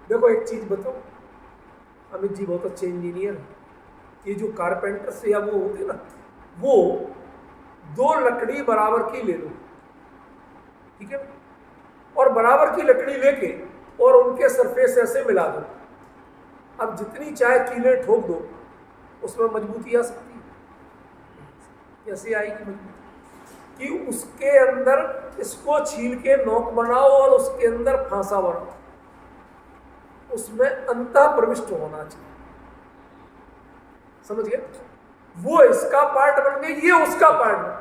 देखो एक चीज बताओ, अमित जी बहुत अच्छे इंजीनियर हैं। ये जो कारपेंटर्स या वो होते ना, वो दो लकड़ी बराबर की ले लो, ठीक है, और बराबर की लकड़ी लेके और उनके सरफेस ऐसे मिला दो। अब जितनी चाहे कीलें ठोक दो, उसमें मजबूती आ सकती है? कैसे आएगी मजबूती? कि उसके अंदर इसको छील के नोक बनाओ और उसके अंदर फांसा बनाओ, उसमें अंतः प्रविष्ट होना चाहिए। समझ गए? वो इसका पार्ट बन गया, ये उसका पार्ट बन।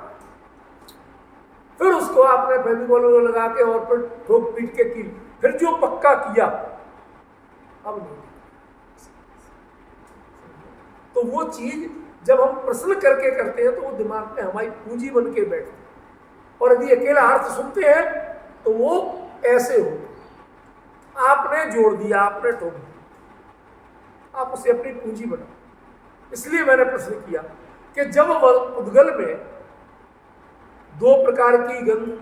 फिर उसको आपने फेविकोल लगा के और फिर ठोक पीट के की, फिर जो पक्का किया अब नहीं। तो वो चीज जब हम प्रश्न करके करते हैं तो वो दिमाग में हमारी पूंजी बन के बैठती है। और यदि अकेला अर्थ सुनते हैं तो वो ऐसे हो, आपने जोड़ दिया, आपने ठोक दिया, आप उसे अपनी पूंजी बनाओ। इसलिए मैंने प्रश्न किया कि जब उद्गल में 2 प्रकार की गंध,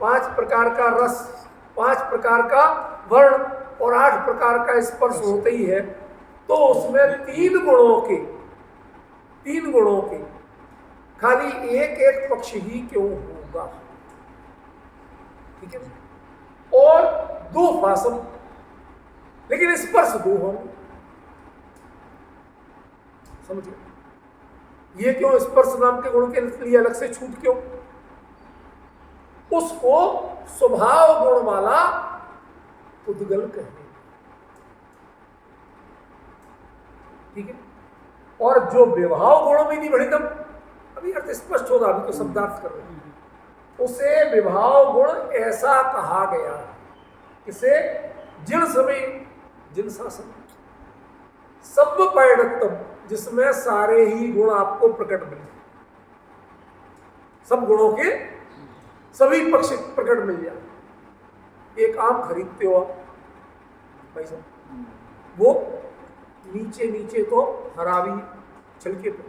5 प्रकार का रस, 5 प्रकार का वर्ण और 8 प्रकार का स्पर्श होते ही है, तो उसमें 3 गुणों के खाली एक पक्ष ही क्यों होगा? ठीक है, और 2 फासम, लेकिन स्पर्श 2 होंगे। समझिए, ये क्यों स्पर्श नाम के गुण के लिए अलग से छूट क्यों? उसको स्वभाव गुण वाला उद्गल कहते हैं, ठीक है। और जो विभाव गुणों में नहीं बढ़ी, तब अभी अर्थ स्पष्ट होगा, अभी तो शब्दार्थ कर रहे हैं। उसे विभाव गुण ऐसा कहा गया, इसे जिन समय जिन शासन सब पैडत्तम, जिसमें सारे ही गुण आपको प्रकट मिले, सब गुणों के सभी पक्ष प्रकट मिल जाए। एक आम खरीदते हो आप भाई साहब, वो नीचे नीचे तो हरा भी छिलके पे,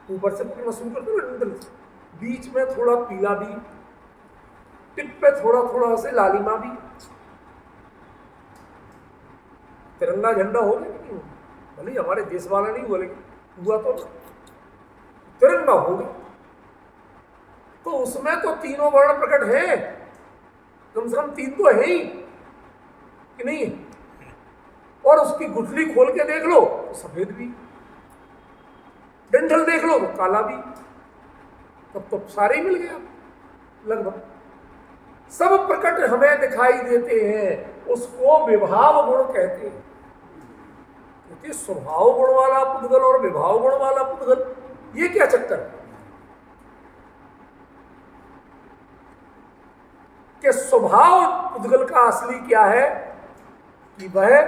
ऊपर से पकड़ना शुरू कर दो डंडल, बीच में थोड़ा पीला भी, टिप पे थोड़ा थोड़ा से लालिमा भी। तिरंगा झंडा हो गया कि नहीं? भले हमारे देश वाला नहीं हुआ, लेकिन हुआ तो तिरंगा हो गया। तो उसमें तो तीनों वर्ण प्रकट है, कम से कम 3 तो है ही कि नहीं है? और उसकी गुठली खोल के देख लो तो सफेद भी, डंठल देख लो तो काला भी, तब तो सारे ही मिल गया लगभग। सब प्रकट हमें दिखाई देते हैं, उसको विभाव गुण कहते हैं। क्योंकि स्वभाव गुण वाला पुद्गल और विभाव गुण वाला पुद्गल, ये क्या चक्कर है कि स्वभाव पुद्गल का असली क्या है कि वह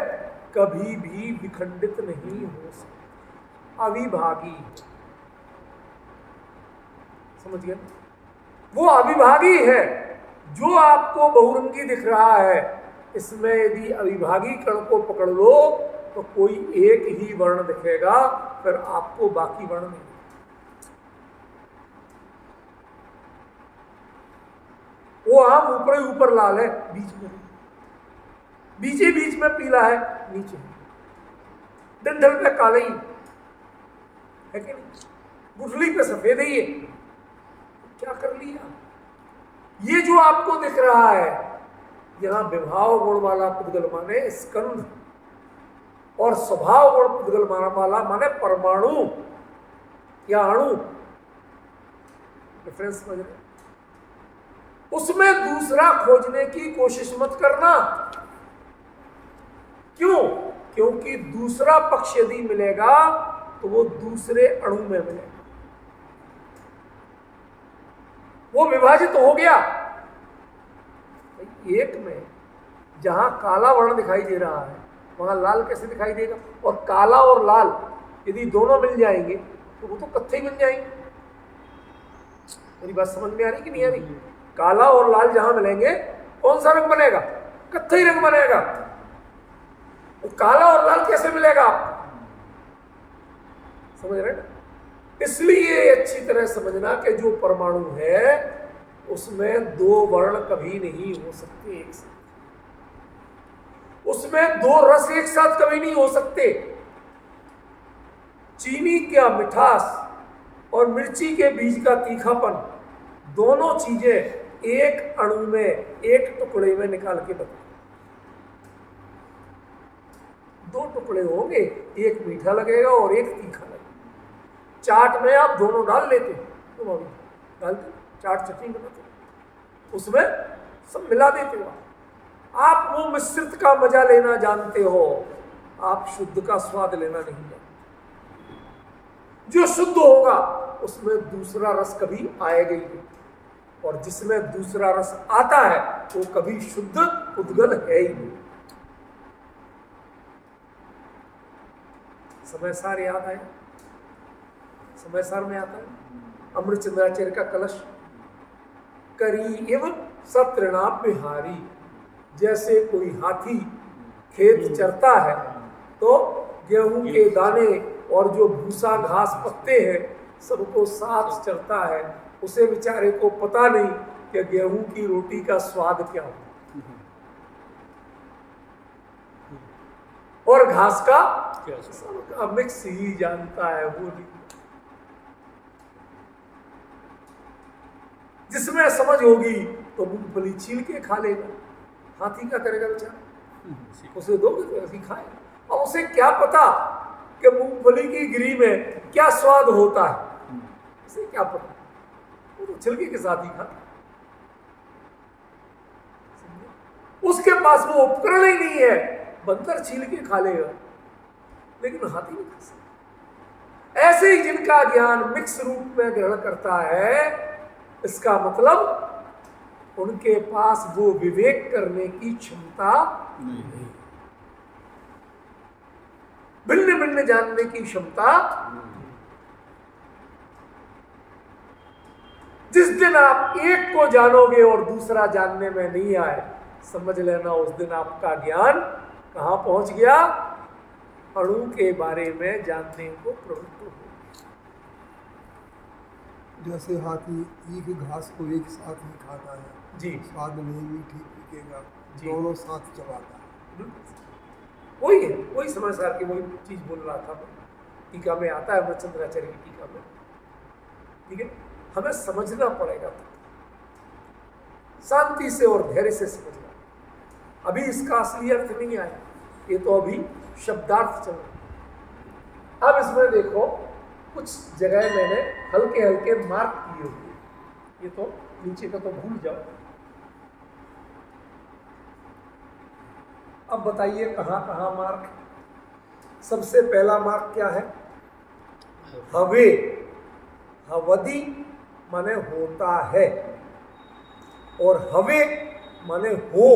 कभी भी विखंडित नहीं हो सकता, अविभागी। समझ गए? वो अविभागी है। जो आपको बहुरंगी दिख रहा है, इसमें यदि अविभागी कण को पकड़ लो तो कोई एक ही वर्ण दिखेगा, फिर आपको बाकी वर्ण नहीं। वो आम ऊपर ही ऊपर लाल है, बीच में बीचे बीच में पीला है, नीचे डंठल पे काला ही है कि नहीं, गुठली पे सफेद ही है। क्या कर लिया? ये जो आपको दिख रहा है यहां विभाव गुण वाला पुद्गल माने स्कंध, और स्वभाव गुण पुद्गल वाला माने परमाणु या अणु। डिफरेंस समझ रहे? उसमें दूसरा खोजने की कोशिश मत करना। क्यों? क्योंकि दूसरा पक्ष यदि मिलेगा तो वो दूसरे अणु में मिलेगा, वो विभाजित हो गया। एक में जहां काला वर्ण दिखाई दे रहा है वहां लाल कैसे दिखाई देगा? और काला और लाल यदि दोनों मिल जाएंगे तो वो तो कत्थई बन जाएंगे। मेरी बात समझ में आ रही कि नहीं आ रही? काला और लाल जहां मिलेंगे कौन सा रंग बनेगा? कत्थई रंग बनेगा। तो काला और लाल कैसे मिलेगा आपको? समझ रहे ना? इसलिए अच्छी तरह समझना कि जो परमाणु है उसमें दो वर्ण कभी नहीं हो सकते एक साथ, उसमें दो रस एक साथ कभी नहीं हो सकते। चीनी का मिठास और मिर्ची के बीज का तीखापन, दोनों चीजें एक अणु में एक टुकड़े में निकाल के बता। दो टुकड़े होंगे, एक मीठा लगेगा और एक तीखा लगेगा। चाट में आप दोनों डाल लेते, तुम अभी डालते चाट चटनी बनाते, उसमें सब मिला देते हो। आप वो मिश्रित का मजा लेना जानते हो, आप शुद्ध का स्वाद लेना नहीं जानते। जो शुद्ध होगा उसमें दूसरा रस कभी आएगा ही नहीं, और जिसमें दूसरा रस आता है वो कभी शुद्ध उद्गल है ही नहीं। समय सार याद आया? समय सार में आता है अमृत चंद्राचार्य का कलश, करी एवं सत्रनाभ बिहारी। जैसे कोई हाथी खेत चरता है तो गेहूं के दाने और जो भूसा घास पत्ते हैं सबको साथ चरता है, उसे बेचारे को पता नहीं कि गेहूं की रोटी का स्वाद क्या होता और घास का सबका मिक्स ही जानता है। वो नहीं, जिसमें समझ होगी तो मूंगफली छील के खा लेगा। हाथी क्या करेगा बेचारा? उसे दोगे तो ऐसी खाए। और उसे क्या पता कि मूंगफली की गिरी में क्या स्वाद होता है? उसे क्या पता? वो तो छिलके के साथ ही खाता। उसके पास वो उपकरण ही नहीं है, बंदर छील के खा लेगा लेकिन हाथी नहीं खा सकता। ऐसे ही जिनका ज्ञान मिक्स रूप में ग्रहण करता है, इसका मतलब उनके पास वो विवेक करने की क्षमता नहीं, भिन्न भिन्न जानने की क्षमता। जिस दिन आप एक को जानोगे और दूसरा जानने में नहीं आए, समझ लेना उस दिन आपका ज्ञान कहां पहुंच गया? अणु के बारे में जानने को प्रवृत्त हो। जैसे हाथी एक घास को एक साथ ही खाता है जी, स्वाद नहीं मीठी पीकेगा, जी। दोनों साथ चबाता है। वही है, वही समाचार की वही चीज बोल रहा था मैं। टीका में आता है अमृत चंद्राचार्य की टीका में, ठीक है। हमें समझना पड़ेगा, शांति से और धैर्य से समझना। अभी इसका असली अर्थ नहीं आया, ये तो अभी शब्दार्थ चल रहा। अब इसमें देखो कुछ जगह मैंने हल्के हल्के मार्क किए हुए, ये तो नीचे का तो भूल जाओ। अब बताइए कहाँ कहाँ मार्क? सबसे पहला मार्क क्या है? हवे, हवदी माने होता है, और हवे माने हो।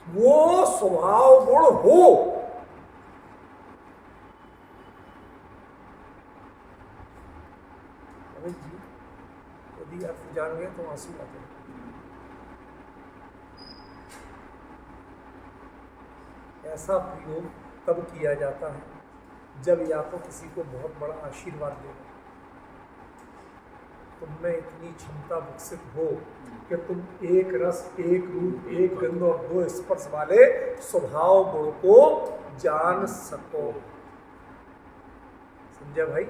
वो स्वभाव गुण हो। यदि आप जान गए तो आंसू आ जाए। ऐसा प्रयोग तब किया जाता है जब या तो किसी को बहुत बड़ा आशीर्वाद देना, तुम में इतनी क्षमता विकसित हो कि तुम एक रस, एक रूप, एक गंध और दो स्पर्श वाले स्वभाव गुण को जान सको। समझा भाई?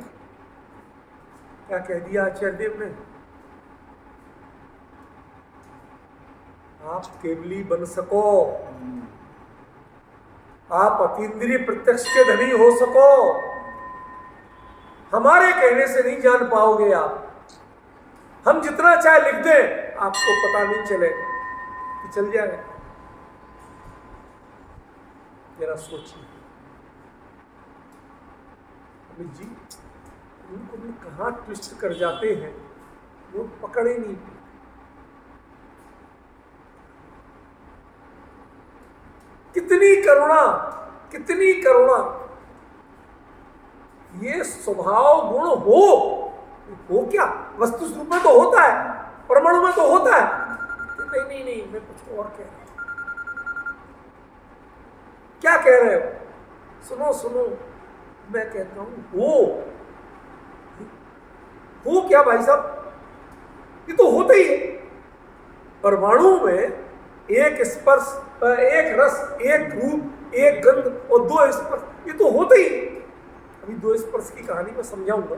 क्या कह दिया आचार्य देव ने? आप केवली बन सको, आप अतीन्द्रिय प्रत्यक्ष के धनी हो सको। हमारे कहने से नहीं जान पाओगे आप। हम जितना चाहे लिख दें आपको पता नहीं चले कि चल जाए। जरा सोचिए अमित जी, उनको भी कहाँ ट्विस्ट कर जाते हैं, वो पकड़े नहीं। कितनी करुणा, कितनी करुणा। ये स्वभाव गुण हो क्या? वस्तु रूप में तो होता है, परमाणु में तो होता है। नहीं नहीं नहीं, मैं कुछ और कह रहा हूं। क्या कह रहे हो? सुनो सुनो, मैं कहता हूं हो क्या भाई साहब? ये तो होता ही है। परमाणु में एक स्पर्श, एक रस, एक रूप, एक गंध और दो स्पर्श, ये तो होता ही। अभी दो स्पर्श की कहानी मैं समझाऊंगा,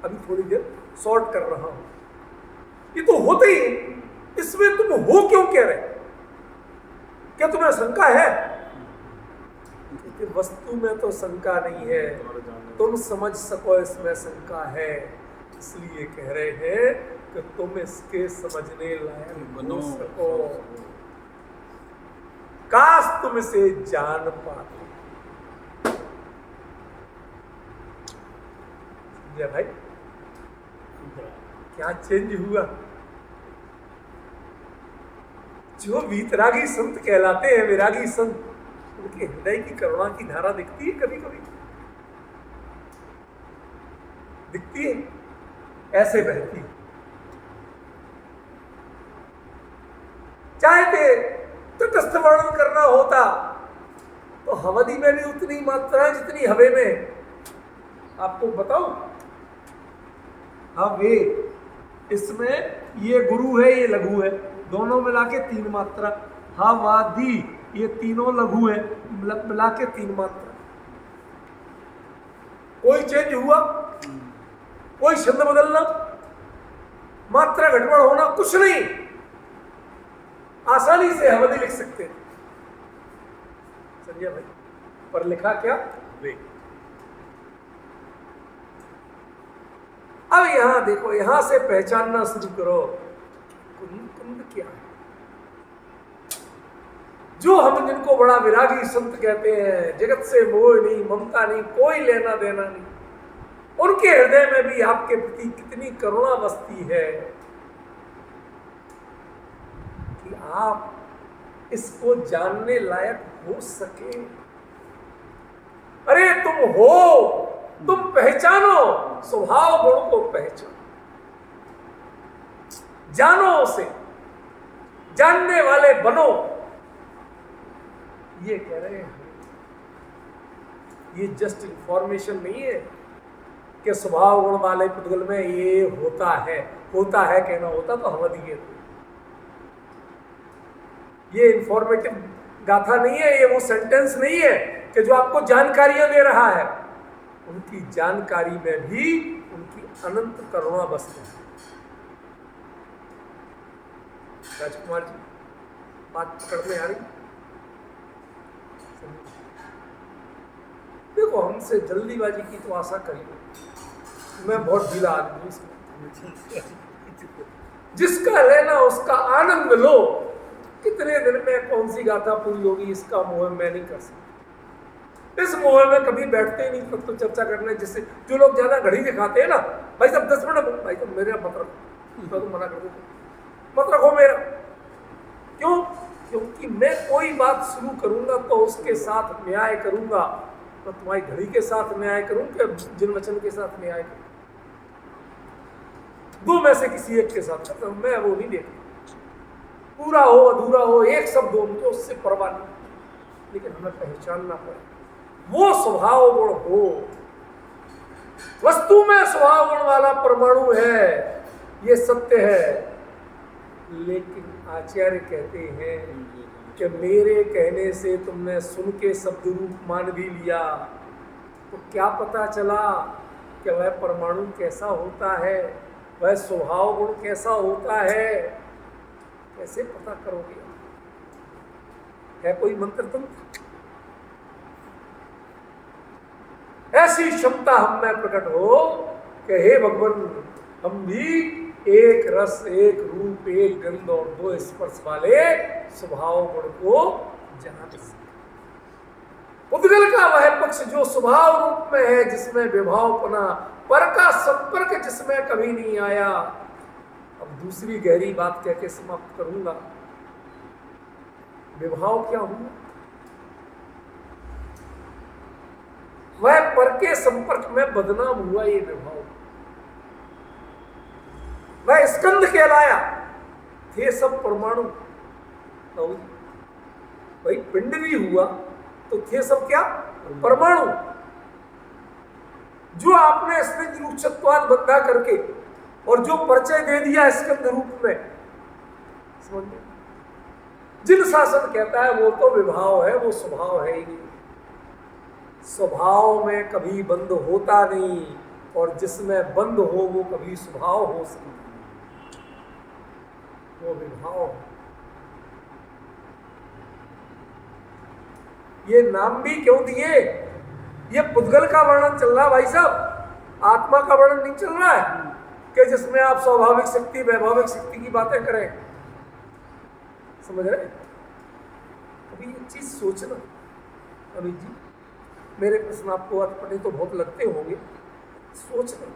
अभी थोड़ी देर शॉर्ट कर रहा हूं। ये तो होता ही। इसमें तुम हो क्यों कह रहे? क्या तुम्हें शंका है? क्योंकि वस्तु में तो शंका नहीं है, तुम समझ सको इसमें शंका है, इसलिए कह रहे हैं कि तुम इसके समझने लायक बन सको। काश तुम इसे जान पाते। समझे भाई? क्या चेंज हुआ? जो वीतरागी संत कहलाते हैं, विरागी संत, उनके हृदय की करुणा की धारा दिखती है, कभी कभी दिखती है, ऐसे बहती। चाहते तटस्थ वर्णन करना होता तो हवदी में भी उतनी मात्रा है जितनी हवे में। आपको बताऊं, हवे, इसमें ये गुरु है, ये लघु है, दोनों मिला के 3 मात्रा। हवादी, ये तीनों लघु है, मिला के 3 मात्रा। कोई चेंज हुआ? कोई शब्द बदलना, मात्रा घटबड़ होना, कुछ नहीं। आसानी से हवदी लिख सकते हैं। समझिए भाई? पर लिखा क्या? वे। अब यहां देखो, यहां से पहचानना शुरू करो, कुंद क्या है। जो हम जिनको बड़ा विरागी संत कहते हैं, जगत से मोह नहीं, ममता नहीं, कोई लेना देना नहीं, उनके हृदय में भी आपके प्रति कितनी करुणा बसती है कि आप इसको जानने लायक हो सके। अरे तुम हो, तुम पहचानो, स्वभाव गुण को पहचानो, जानो उसे, जानने वाले बनो। ये कह रहे हैं। ये जस्ट इंफॉर्मेशन नहीं है कि स्वभाव गुण वाले पुद्गल में ये होता है कहना होता तो हम दिए। ये इंफॉर्मेटिव गाथा नहीं है, ये वो सेंटेंस नहीं है कि जो आपको जानकारियां दे रहा है। उनकी जानकारी में भी उनकी अनंत करुणा बसती है। राजकुमार जी, बात पकड़ने आ रही? देखो, हमसे जल्दीबाजी की तो आशा करिए, मैं बहुत ढीला आदमी हूं। जिसका लेना उसका आनंद लो। कितने दिन में कौन सी गाथा पूरी होगी, इसका मोह मैं नहीं कर सकता। इस मोह में कभी बैठते ही नहीं तब तो चर्चा करने। जिससे जो लोग ज्यादा घड़ी दिखाते हैं ना, भाई साहब 10 मिनट, भाई साहब मेरा मत रखो, तो मना कर दो, मत रखो मेरा। क्यों? क्योंकि मैं कोई बात शुरू करूंगा तो उसके साथ न्याय करूंगा, तो तुम्हारी घड़ी के साथ न्याय करूं कि जिन वचन के साथ न्याय करूं? दो में से किसी एक के साथ करता हूं, मैं वो नहीं देखता। पूरा हो अधूरा हो, एक शब्द हो, मुझे उससे परवाह नहीं। लेकिन हमें पहचानना पड़े वो स्वभाव गुण हो। वस्तु में स्वभाव गुण वाला परमाणु है, ये सत्य है, लेकिन आचार्य कहते हैं कि मेरे कहने से तुमने सुन के शब्द रूप मान भी लिया, तो क्या पता चला कि वह परमाणु कैसा होता है, वह स्वभाव गुण कैसा होता है, कैसे पता करोगे? है कोई मंत्र तंत्र? ऐसी क्षमता हम में प्रकट हो कि हे भगवान, हम भी एक रस, एक रूप, एक गंध और दो स्पर्श वाले स्वभाव गुण को जान सके। उद्गल का वह पक्ष जो स्वभाव रूप में है, जिसमें विभावपना, पर का संपर्क जिसमें कभी नहीं आया। अब दूसरी गहरी बात कह के समाप्त करूंगा। विभाव क्या हुआ? वह पर के संपर्क में बदनाम हुआ ये विभाव। वह स्कंद कहलाया, थे सब परमाणु। भाई पिंड भी हुआ तो थे सब क्या? परमाणु। जो आपने स्निग्ध रूक्षत्वाद बंधा करके और जो परिचय दे दिया स्कंद रूप में, समझ गए? जिन शासन कहता है वो तो विभाव है, वो स्वभाव है ही नहीं। स्वभाव में कभी बंद होता नहीं, और जिसमें बंद हो वो कभी स्वभाव हो सकता, वो विभाव है। ये नाम भी क्यों दिए? ये पुद्गल का वर्णन चल रहा है भाई साहब, आत्मा का वर्णन नहीं चल रहा है कि जिसमें आप स्वाभाविक शक्ति, वैभाविक शक्ति की बातें करें। समझ रहे? अभी ये चीज सोचना। अभी जी मेरे प्रश्न आपको अटपटे तो बहुत लगते होंगे, सोचना।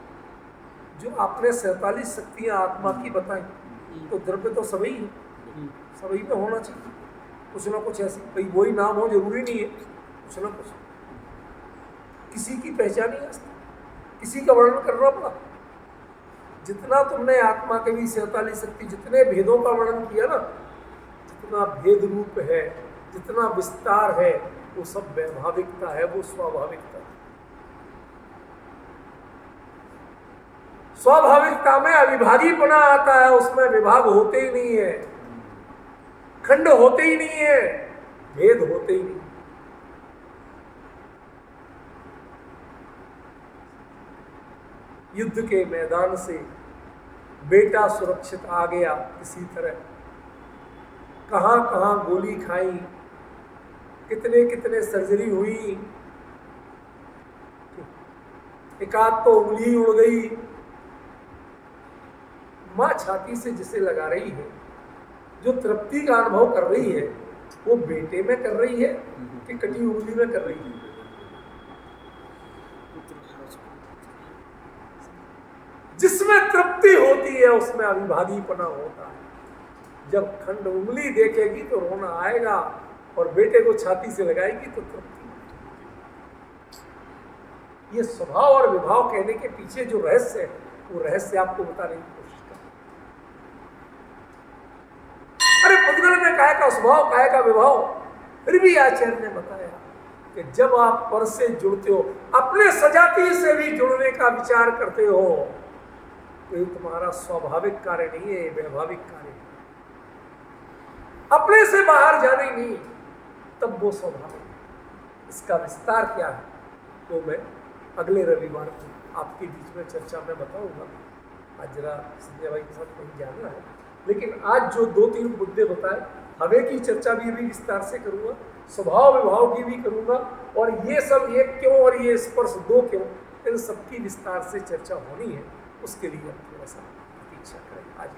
जो आपने 47 शक्तियां आत्मा की बताई, तो द्रव्य तो सभी है, सभी में होना चाहिए कुछ ना कुछ ऐसी। भाई वही नाम हो जरूरी नहीं है, कुछ ना कुछ किसी की पहचान ही है, किसी का वर्णन करना पड़ा। जितना तुमने आत्मा के भी 47 शक्ति, जितने भेदों का वर्णन किया ना, जितना भेद रूप है, जितना विस्तार है, वो सब वैभाविकता है, वो स्वाभाविकता है। स्वाभाविकता में अविभागीपना आता है, उसमें विभाग होते ही नहीं है, खंड होते ही नहीं है, भेद होते ही नहीं। युद्ध के मैदान से बेटा सुरक्षित आ गया किसी तरह, कहां कहां गोली खाई, कितने कितने सर्जरी हुई, एकाध तो उंगली ही उड़ गई। मां छाती से जिसे लगा रही है, जो तृप्ति का अनुभव कर रही है, वो बेटे में कर रही है कि कटी उंगली में कर रही है? जिसमें तृप्ति होती है उसमें अविभागीपना होता है। जब खंड उंगली देखेगी तो रोना आएगा, और बेटे को छाती से लगाएगी तो तृप्ति। ये स्वभाव और विभाव कहने के पीछे जो रहस्य है, वो रहस्य आपको बताने की कोशिश कर। अरे पुद्गल में काय का स्वभाव, काय का विभाव, फिर भी आचार्य ने बताया कि जब आप पर से जुड़ते हो, अपने सजाती से भी जुड़ने का विचार करते हो, तो ये तुम्हारा स्वाभाविक कार्य नहीं है, ये वैभाविक कार्य है। अपने से बाहर जाने नहीं, तब वो स्वाभाविक। इसका विस्तार क्या है तो मैं अगले रविवार को आपके बीच में चर्चा में बताऊंगा। आज जरा संजय भाई के साथ कहीं जाना है, लेकिन आज जो 2-3 मुद्दे बताए, हवे की चर्चा भी विस्तार से करूंगा, स्वभाव विभाव की भी करूंगा, और ये सब एक क्यों और ये स्पर्श 2 क्यों, इन सबकी विस्तार से चर्चा होनी है। उसके लिए थोड़ा सा प्रतीक्षा करें। आज